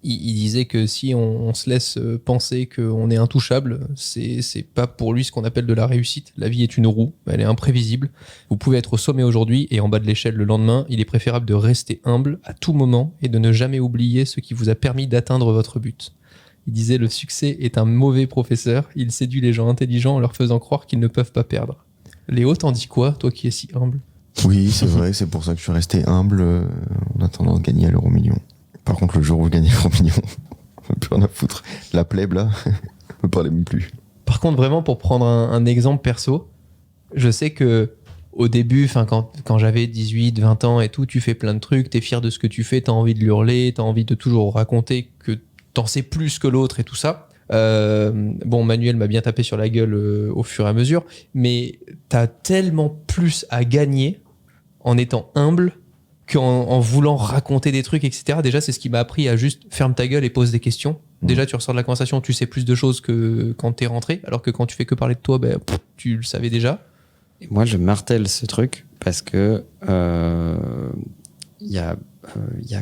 Il disait que si on se laisse penser qu'on est intouchable, c'est pas pour lui ce qu'on appelle de la réussite. La vie est une roue, elle est imprévisible. Vous pouvez être au sommet aujourd'hui et en bas de l'échelle le lendemain. Il est préférable de rester humble à tout moment et de ne jamais oublier ce qui vous a permis d'atteindre votre but. Il disait le succès est un mauvais professeur. Il séduit les gens intelligents en leur faisant croire qu'ils ne peuvent pas perdre. Léo, t'en dis quoi, toi qui es si humble ? Oui, c'est vrai, c'est pour ça que je suis resté humble en attendant de gagner à l'euro-million. Par contre, le jour où je gagne l'euro-million, on n'a plus rien à foutre. La plèbe, là, on ne parlait même plus. Par contre, vraiment, pour prendre un exemple perso, je sais que au début, quand j'avais 18, 20 ans et tout, tu fais plein de trucs, t'es fier de ce que tu fais, t'as envie de l'hurler, t'as envie de toujours raconter que t'en sais plus que l'autre et tout ça. Manuel m'a bien tapé sur la gueule au fur et à mesure, mais t'as tellement plus à gagner en étant humble qu'en voulant raconter des trucs, etc. Déjà, c'est ce qui m'a appris à juste ferme ta gueule et pose des questions. Déjà, tu ressors de la conversation, tu sais plus de choses que quand t'es rentré, alors que quand tu fais que parler de toi, tu le savais déjà. Et moi, je martèle ce truc parce que y a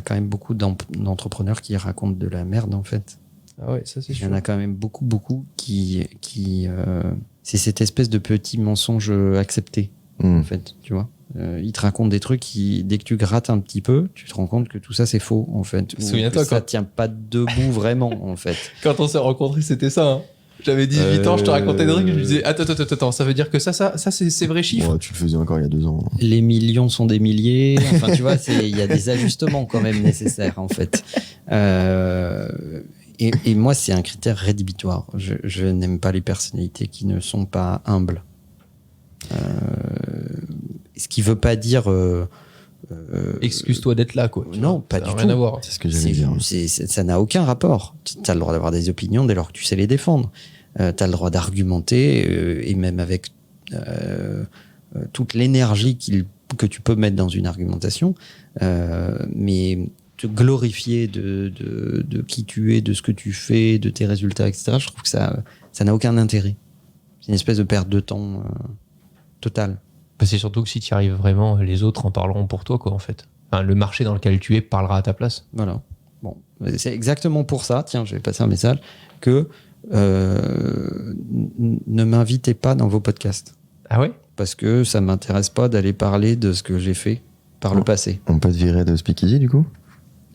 quand même beaucoup d'entrepreneurs qui racontent de la merde, en fait. Ah ouais, ça c'est sûr. Il y en a quand même beaucoup qui c'est cette espèce de petit mensonge accepté. en fait, tu vois. Il te raconte des trucs qui, dès que tu grattes un petit peu, tu te rends compte que tout ça c'est faux, en fait. Souviens-toi ça tient pas debout vraiment, en fait. Quand on s'est rencontrés, c'était ça. Hein. J'avais 18 ans, je te racontais des trucs, je me disais attends, ça veut dire que ça c'est vrai chiffre. Ouais, tu le faisais encore il y a 2 ans. Les millions sont des milliers. Enfin, tu vois, il y a des ajustements quand même nécessaires, en fait. Et moi, c'est un critère rédhibitoire. Je n'aime pas les personnalités qui ne sont pas humbles. Ce qui veut pas dire... Excuse-toi d'être là, quoi. Non, pas du tout. Rien à voir. C'est ce que j'allais dire. Ça n'a aucun rapport. Tu as le droit d'avoir des opinions dès lors que tu sais les défendre. Tu as le droit d'argumenter, et même avec toute l'énergie que tu peux mettre dans une argumentation. Mais te glorifier de qui tu es, de ce que tu fais, de tes résultats, etc., je trouve que ça n'a aucun intérêt. C'est une espèce de perte de temps totale. Bah, c'est surtout que si tu y arrives vraiment, les autres en parleront pour toi, quoi, en fait. Enfin, le marché dans lequel tu es parlera à ta place. Voilà. Bon, c'est exactement pour ça, tiens, je vais passer un message, que ne m'invitez pas dans vos podcasts. Ah ouais? Parce que ça m'intéresse pas d'aller parler de ce que j'ai fait par le passé. On peut te virer de Speakeasy, du coup?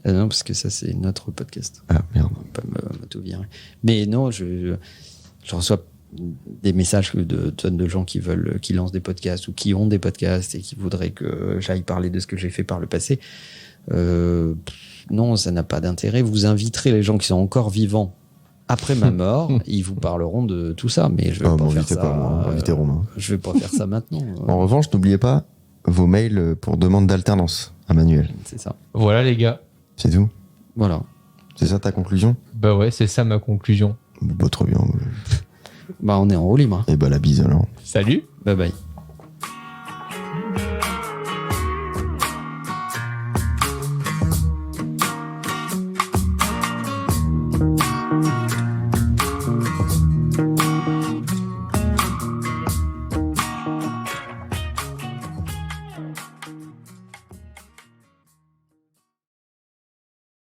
Non, parce que ça, c'est notre podcast. Ah, merde. On peut pas me tout virer. Mais non, je reçois des messages de tonnes de gens qui lancent des podcasts ou qui ont des podcasts et qui voudraient que j'aille parler de ce que j'ai fait par le passé. Non, ça n'a pas d'intérêt. Vous inviterez les gens qui sont encore vivants après ma mort, ils vous parleront de tout ça, mais je vais pas faire ça. Invitez Romain. Je vais pas faire ça maintenant. En revanche, n'oubliez pas vos mails pour demande d'alternance à Manuel. C'est ça. Voilà, les gars. C'est tout? Voilà. C'est ça ta conclusion? Bah ouais, c'est ça ma conclusion. Bah, trop bien. Bah, on est en roue libre. Et bah, la bise alors. Salut. Bye bye.